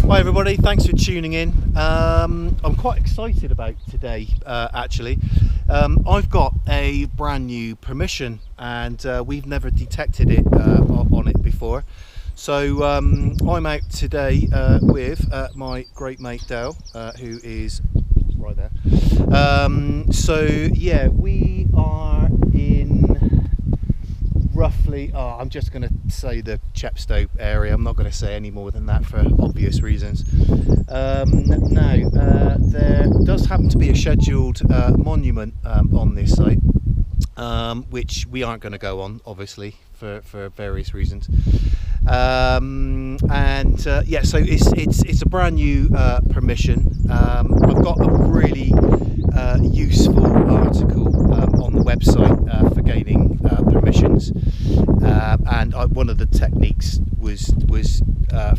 Hi everybody, thanks for tuning in. I'm quite excited about today actually. I've got a brand new permission and we've never detected it on it before. So I'm out today with my great mate Dale, who is right there. So yeah, we are in roughly, I'm just going to say the Chepstow area. I'm not going to say any more than that for obvious reasons. Now, there does happen to be a scheduled monument on this site, which we aren't going to go on, obviously, for various reasons. Yeah, so it's a brand new permission. I've got a really useful article on the website for gaining permissions, and one of the techniques was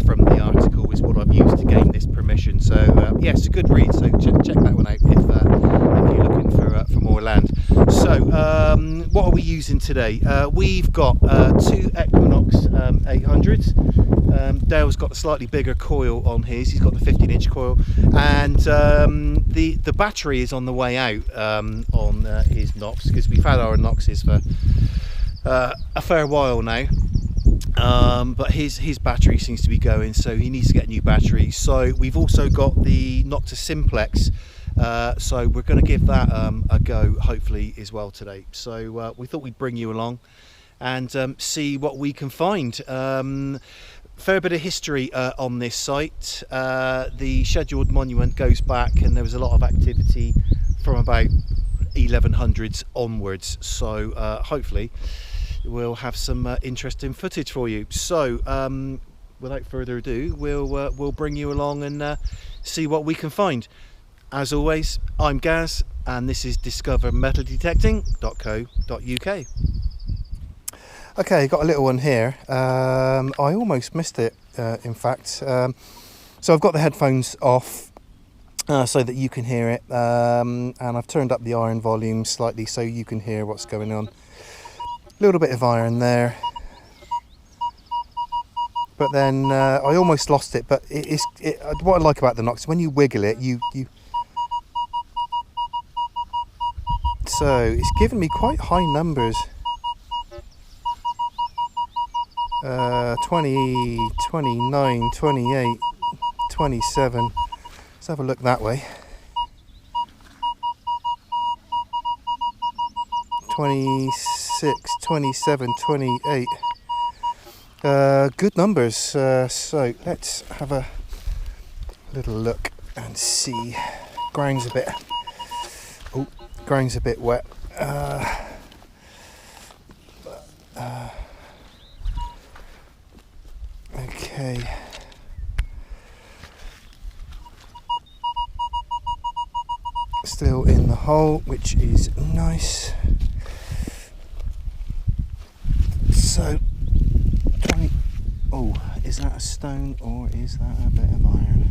from the article was what I've used to gain this permission. So yeah, it's a good read. So check that one out if you're looking for more land. So what are we using today? We've got two Equinox 800s. Dale's got a slightly bigger coil on his. He's got the 15-inch coil, and the battery is on the way out on his Nox, because we've had our Noxes for a fair while now. But his battery seems to be going, so he needs to get a new battery. So we've also got the Noctis Simplex, so we're going to give that a go hopefully as well today. So we thought we'd bring you along and see what we can find. Fair bit of history on this site. The scheduled monument goes back, and there was a lot of activity from about 1100s onwards, so hopefully we'll have some interesting footage for you. So without further ado, we'll bring you along and see what we can find. As always, I'm Gaz, and this is discovermetaldetecting.co.uk. Okay, got a little one here. I almost missed it, in fact. So I've got the headphones off so that you can hear it, and I've turned up the iron volume slightly so you can hear what's going on. A little bit of iron there, but then I almost lost it. But what I like about the Nox, when you wiggle it, you so it's given me quite high numbers. 20, 29, 28, 27. Let's have a look that way. 26, 27, 28. Good numbers. So let's have a little look and see. Ground's a bit wet. Okay. Still in the hole, which is nice. So, oh, is that a stone or is that a bit of iron?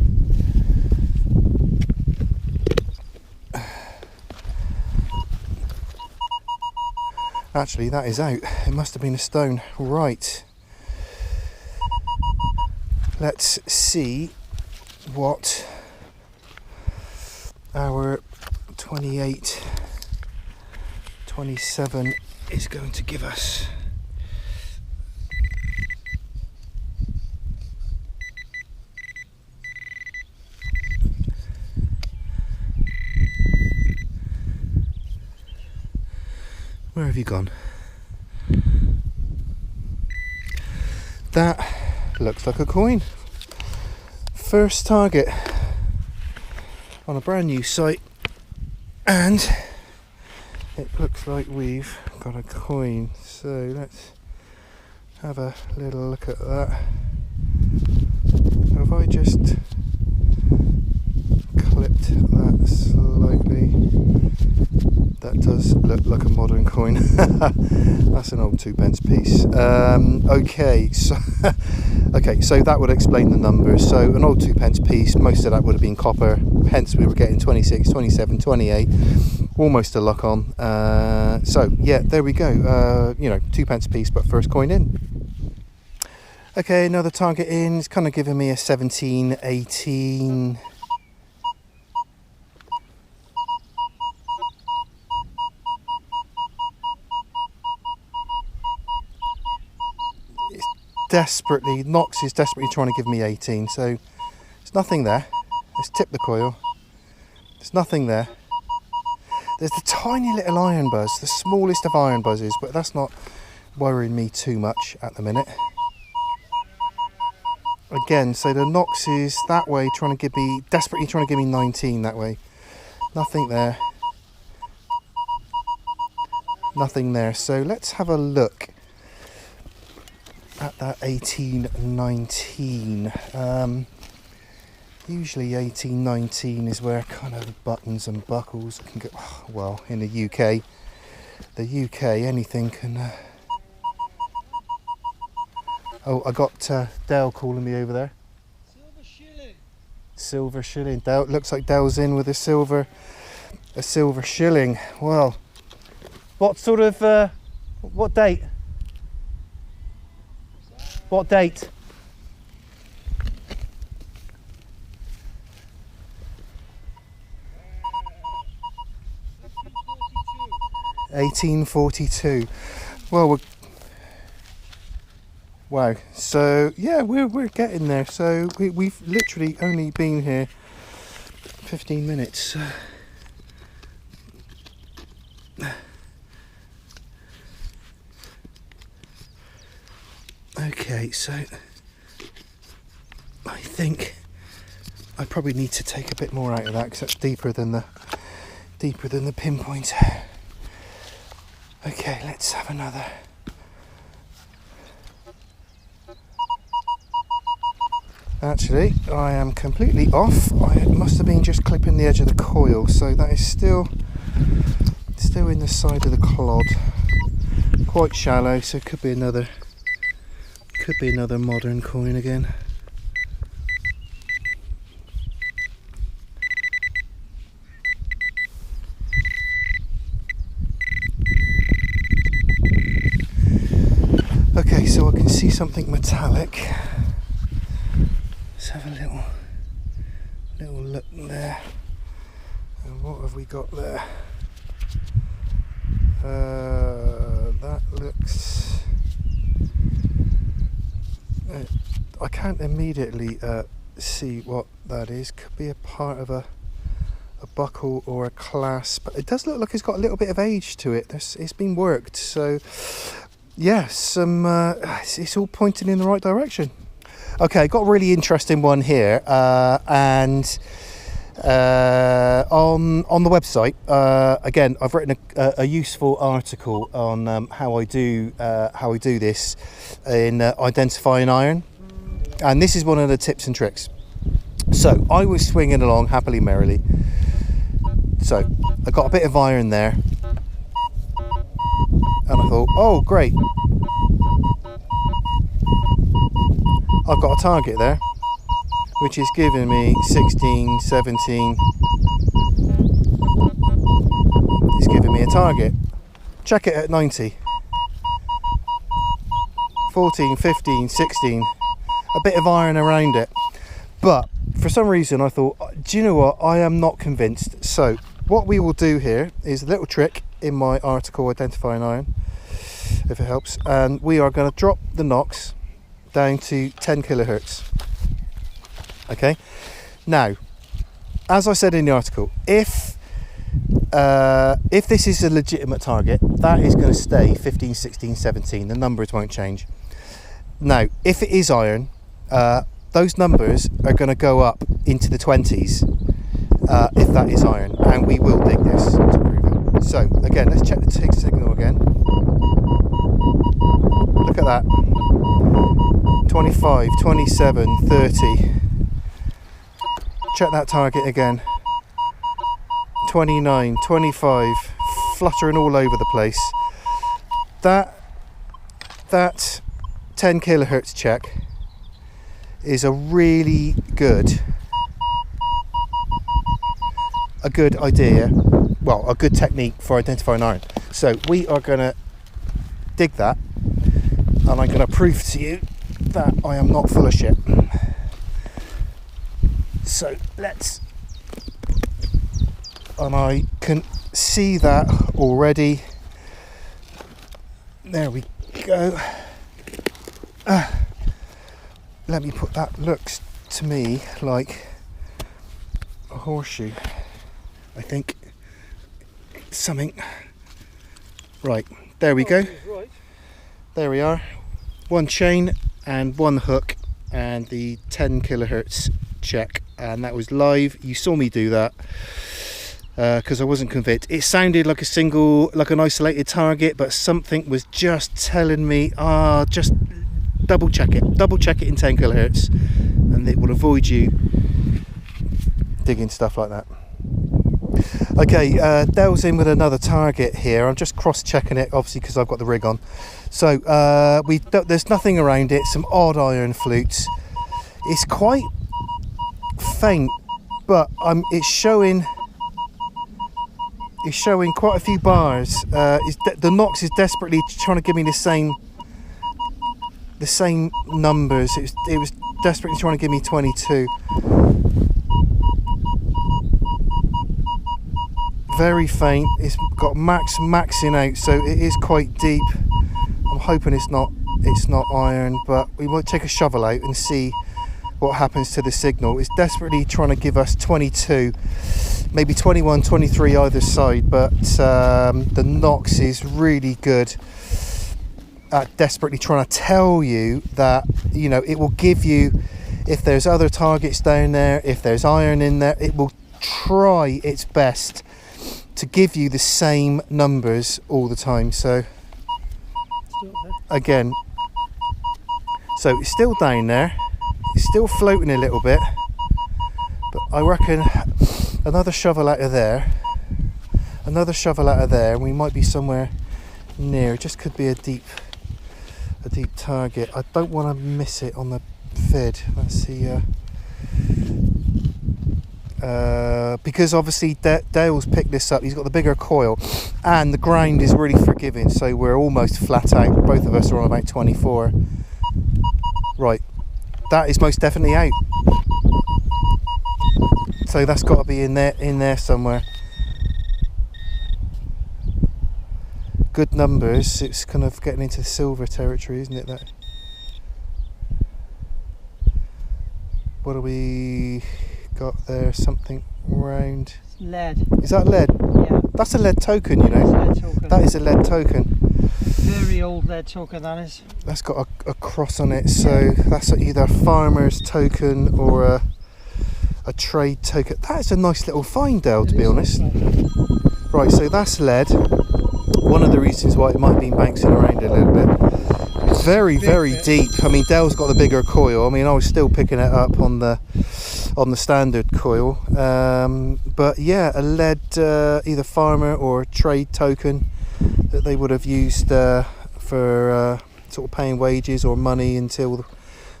Actually, that is out. It must have been a stone. Right. Let's see what our 28, 27 is going to give us. Where have you gone? That looks like a coin. First target on a brand new site, and it looks like we've got a coin. So let's have a little look at that. Have I just clipped that slightly? That does look like a modern coin. That's an old 2p piece. Okay, so that would explain the numbers. So an old 2p piece, most of that would have been copper, hence we were getting 26, 27, 28, almost a lock on. So yeah, there we go. 2p piece, but first coin in. Okay, another target in. It's kind of giving me a 17, 18. It's desperately, Nox is desperately trying to give me 18, so there's nothing there. Let's tip the coil. There's nothing there. There's the tiny little iron buzz, the smallest of iron buzzes, but that's not worrying me too much at the minute. Again, so the Nox is that way, trying to give me, desperately trying to give me 19 that way. Nothing there. Nothing there. So let's have a look at that 18, 19. Usually 18, 19 is where kind of the buttons and buckles can go. Well, in the UK, anything can. Oh, I got Dale calling me over there. Silver shilling. Silver shilling. Dale, looks like Dale's in with a silver shilling. Well, what sort of what date? What date? Uh, 1842. 1842. Well, wow. So yeah, we're getting there. So we've literally only been here 15 minutes. Okay, so I think I probably need to take a bit more out of that because that's deeper than the pinpoint. Okay, let's have another. Actually, I am completely off. I must have been just clipping the edge of the coil, so that is still in the side of the clod. Quite shallow, so it could be another modern coin again. Okay, so I can see something metallic. Let's have a little look there. And what have we got there? That looks. I can't immediately see what that is. Could be a part of a buckle or a clasp. It does look like it's got a little bit of age to it. It's been worked, so yes, it's all pointing in the right direction. Okay, got a really interesting one here, and on the website, again, I've written a useful article on how I do this in identifying iron, and this is one of the tips and tricks. So I was swinging along happily merrily. So I got a bit of iron there, and I thought, oh great, I've got a target there, which is giving me 16, 17. It's giving me a target. Check it at 90. 14, 15, 16. A bit of iron around it. But for some reason I thought, do you know what? I am not convinced. So what we will do here is a little trick in my article, Identifying Iron, if it helps. And we are going to drop the Nox down to 10 kilohertz. Okay, now as I said in the article, if this is a legitimate target, that is going to stay 15, 16, 17. The numbers won't change. Now if it is iron, those numbers are going to go up into the 20s if that is iron, and we will dig this to prove it. So again, let's check the TIG signal again. Look at that. 25, 27, 30. Check that target again. 29, 25, fluttering all over the place. That 10 kilohertz check is a really good idea, well, a good technique for identifying iron. So we are going to dig that, and I'm going to prove to you that I am not full of shit. So let's, and I can see that already. There we go. Let me put that. Looks to me like a horseshoe. I think something. Right, there we go. Right. There we are. One chain and one hook and the 10 kilohertz check, and that was live. You saw me do that because I wasn't convinced. It sounded like a single, like an isolated target, but something was just telling me, just double check it in 10 kilohertz, and it will avoid you digging stuff like that. Okay, Dell's in with another target here. I'm just cross-checking it, obviously, because I've got the rig on. So there's nothing around it. Some odd iron flutes. It's quite faint, but it's showing quite a few bars. The Nox is desperately trying to give me the same numbers. It was desperately trying to give me 22. Very faint. It's got maxing out, so it is quite deep. I'm hoping it's not iron, but we might take a shovel out and see what happens to the signal. It's desperately trying to give us 22, maybe 21, 23 either side, but the Nox is really good at desperately trying to tell you that, you know, it will give you, if there's other targets down there, if there's iron in there, it will try its best to give you the same numbers all the time. So again, so it's still down there, it's still floating a little bit, but I reckon another shovel out of there, and we might be somewhere near. It just could be a deep target. I don't want to miss it on the vid. Let's see. Because obviously Dale's picked this up. He's got the bigger coil, and the ground is really forgiving, so we're almost flat out. Both of us are on about 24. Right, that is most definitely out. So that's got to be in there somewhere. Good numbers. It's kind of getting into silver territory, isn't it? That. What do we got there? Something round. It's lead. Is that lead? Yeah. That's a lead token, you know. Lead token. That is a lead token. Very old lead token, that is. That's got a cross on it, so that's either a farmer's token or a trade token. That is a nice little find, Dale, to be honest. Right, so that's lead. One of the reasons why it might have been bouncing around a little bit. Very, very deep. I mean, Dale's got the bigger coil. I mean, I was still picking it up on the standard coil. But yeah, a lead either farmer or trade token that they would have used for sort of paying wages or money until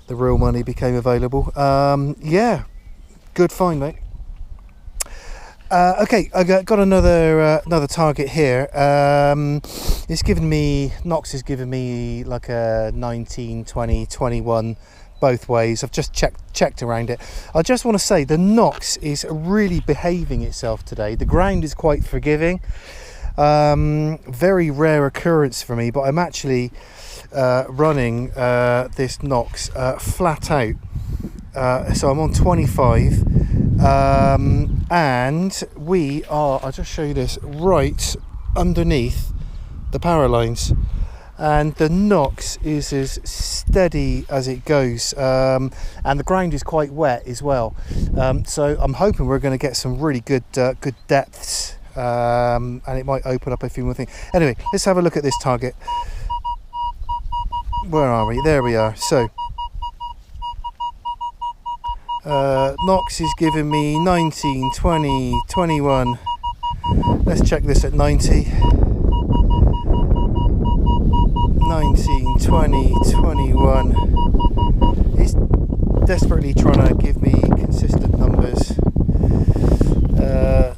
the real money became available. Yeah, good find, mate. Okay, I got another target here. It's given me, Nox has given me like a 19, 20, 21 both ways. I've just checked around it. I just want to say the Nox is really behaving itself today. The ground is quite forgiving. Very rare occurrence for me, but I'm actually running this Nox flat out. So I'm on 25. And we are, I'll just show you this, right underneath the power lines, and the Nox is as steady as it goes, and the ground is quite wet as well, so I'm hoping we're going to get some really good depths, and it might open up a few more things. Anyway, let's have a look at this target. Where are we? There we are. So Nox is giving me 19, 20, 21. Let's check this at 90. 19, 20, 21. It's desperately trying to give me consistent numbers.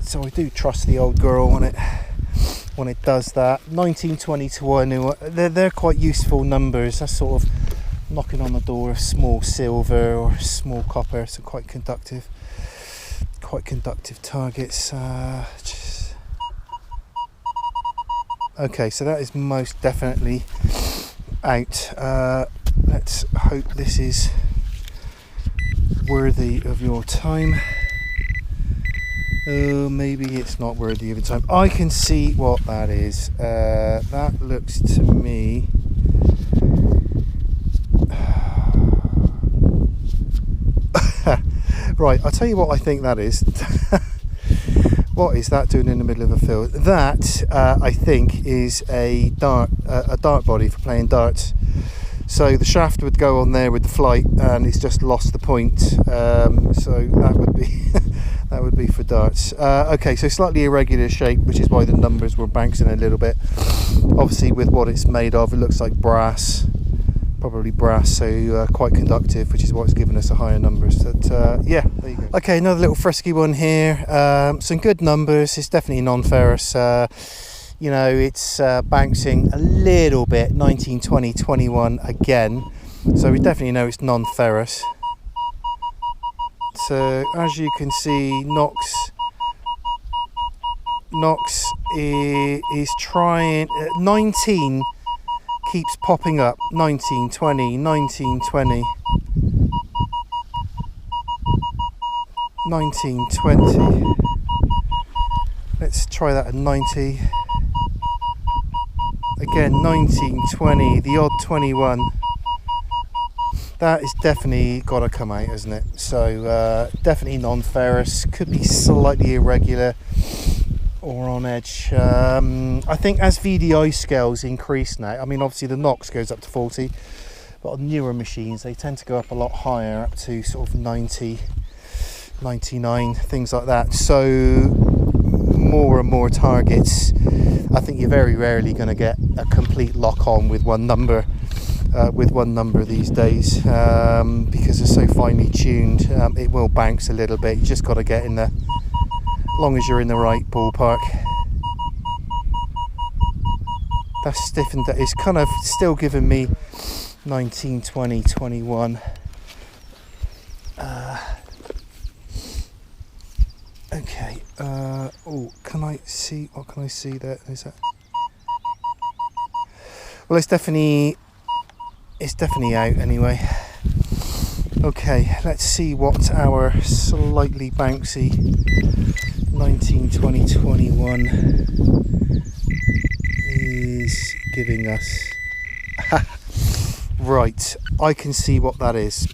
So I do trust the old girl when it does that. 19, 20 to 1. They're quite useful numbers. That's sort of knocking on the door of small silver or small copper, so quite conductive targets. Okay, so that is most definitely out. Let's hope this is worthy of your time. Oh, maybe it's not worthy of your time. I can see what that is. That looks to me right, I'll tell you what I think that is. What is that doing in the middle of a field? That I think is a dart body for playing darts. So the shaft would go on there with the flight, and it's just lost the point. So that would be that would be for darts. Okay, so slightly irregular shape, which is why the numbers were bouncing a little bit. Obviously, with what it's made of, it looks like brass, probably brass. So quite conductive, which is why it's given us a higher numbers. But yeah, there you go. Okay, another little frisky one here. Some good numbers. It's definitely non-ferrous. You know, it's bouncing a little bit, 19, 20, 21 again. So we definitely know it's non-ferrous. So as you can see, Knox is trying, 19 keeps popping up, 19, 20, 19, 20. 19, 20. Let's try that at 90. Again, 19, 20, the odd 21. That is definitely got to come out, isn't it? So definitely non-ferrous, could be slightly irregular or on edge. I think as VDI scales increase now, I mean obviously the Knox goes up to 40, but on newer machines they tend to go up a lot higher, up to sort of 90, 99, things like that. So more and more targets, I think you're very rarely going to get a complete lock on with one number these days, because it's so finely tuned. It will bounce a little bit. You just got to get in the, as long as you're in the right ballpark. That's stiffened. It's kind of still giving me 19, 20, 21. Okay. Oh, can I see? What can I see there? Is that? Well, it's definitely out anyway. Okay, let's see what our slightly bouncy 19, 20, 21 is giving us. Right, I can see what that is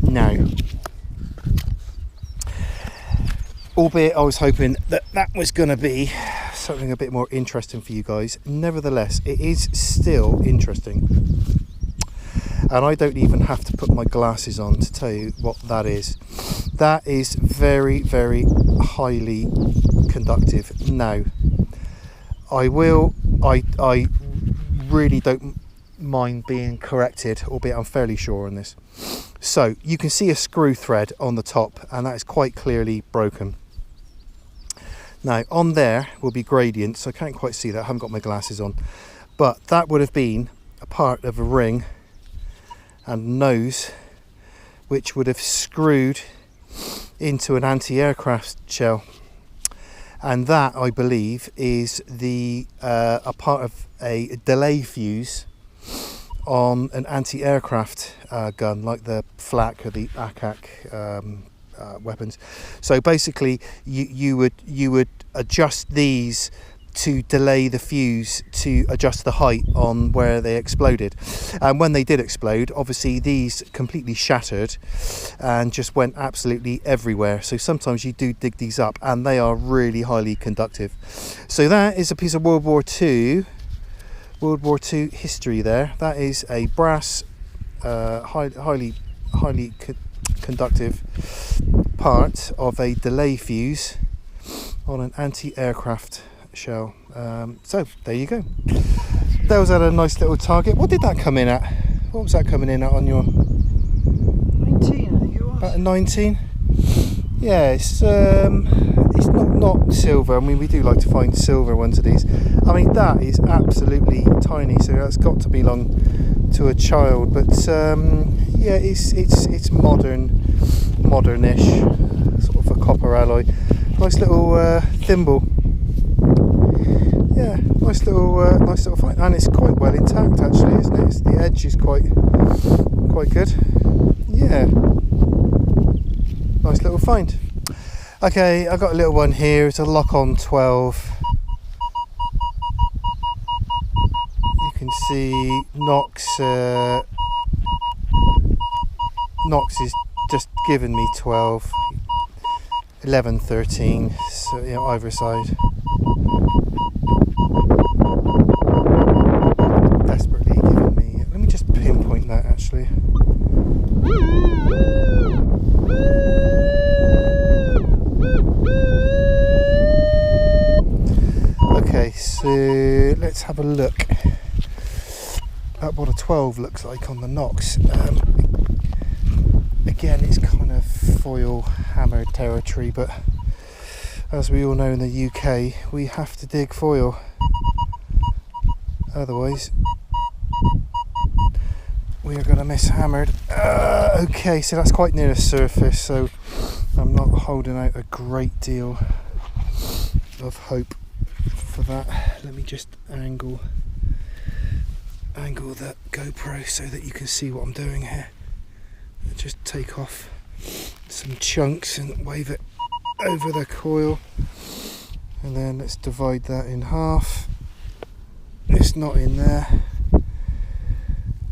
now. Albeit I was hoping that that was going to be something a bit more interesting for you guys. Nevertheless, it is still interesting. And I don't even have to put my glasses on to tell you what that is. That is very, very highly conductive. Now, I really don't mind being corrected, albeit I'm fairly sure on this. So, you can see a screw thread on the top, and that is quite clearly broken. Now, on there will be gradients. I can't quite see that, I haven't got my glasses on. But that would have been a part of a ring and nose, which would have screwed into an anti-aircraft shell. And that, I believe, is the a part of a delay fuse on an anti-aircraft gun, like the flak or the ACAC weapons. So basically you would adjust these to delay the fuse to adjust the height on where they exploded. And when they did explode, obviously these completely shattered and just went absolutely everywhere. So sometimes you do dig these up, and they are really highly conductive. So that is a piece of World War II history there. That is a brass highly conductive part of a delay fuse on an anti-aircraft shell. So there you go. That was at a nice little target. What did that come in at? What was that coming in at on your 19, I think it was. about a 19? Yeah, it's not silver. I mean, we do like to find silver ones of these. I mean, that is absolutely tiny, so that's got to be long to a child, but yeah, it's modernish, sort of a copper alloy. Nice little thimble. Yeah, nice little find, and it's quite well intact actually, isn't it? The edge is quite good. Yeah, nice little find. Okay, I got a little one here. It's a lock-on 12. You can see Knox is just given me 12, 11, 13. So yeah, either side. Desperately giving me. Let me just pinpoint that actually. Okay, so let's have a look at what a 12 looks like on the Knox. Again, it's kind of foil hammer territory, but as we all know in the UK, we have to dig foil. Otherwise, we are going to miss hammered. Okay, so that's quite near the surface, so I'm not holding out a great deal of hope for that. Let me just angle the GoPro so that you can see what I'm doing here. Just take off some chunks and wave it over the coil, and then let's divide that in half. It's not in there.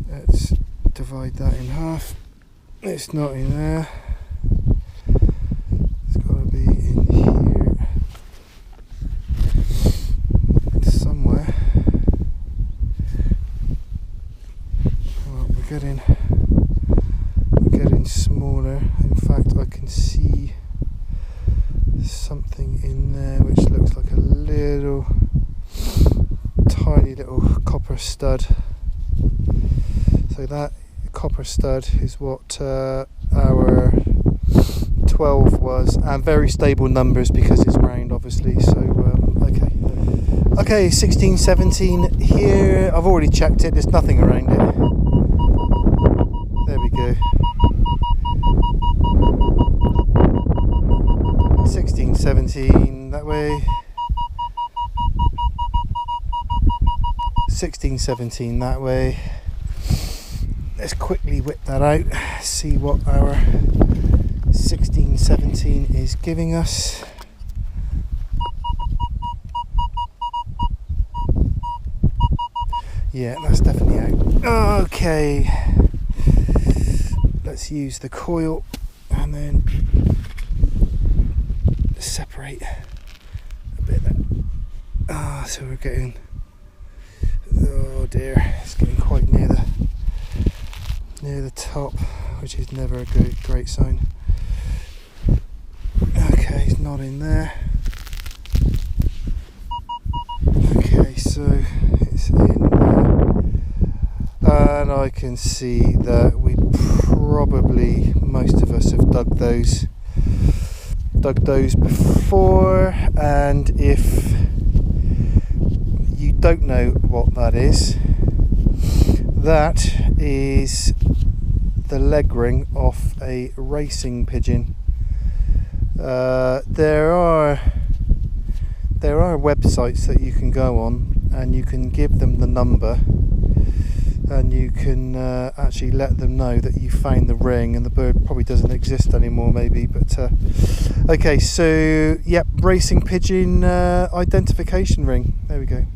Let's divide that in half. It's not in there. It's got to be in here somewhere. Well, we're getting smaller. In fact, I can see something in there which looks like a little tiny little copper stud. So that copper stud is what our 12 was, and very stable numbers because it's round obviously. So okay, 16, 17 here. I've already checked it, there's nothing around it. There we go. 16, 17 that way. 16, 17 that way. Let's quickly whip that out, see what our 16, 17 is giving us. Yeah, that's definitely out. Okay, let's use the coil and then separate a bit. So we're getting, oh dear, it's getting quite near the top, which is never a great sign. Okay, it's not in there. Okay, so it's in there, and I can see that we probably, most of us have dug those before, and if you don't know what that is the leg ring off a racing pigeon. There are websites that you can go on and you can give them the number, and you can actually let them know that you found the ring, and the bird probably doesn't exist anymore maybe, but okay, so yep, racing pigeon identification ring, there we go.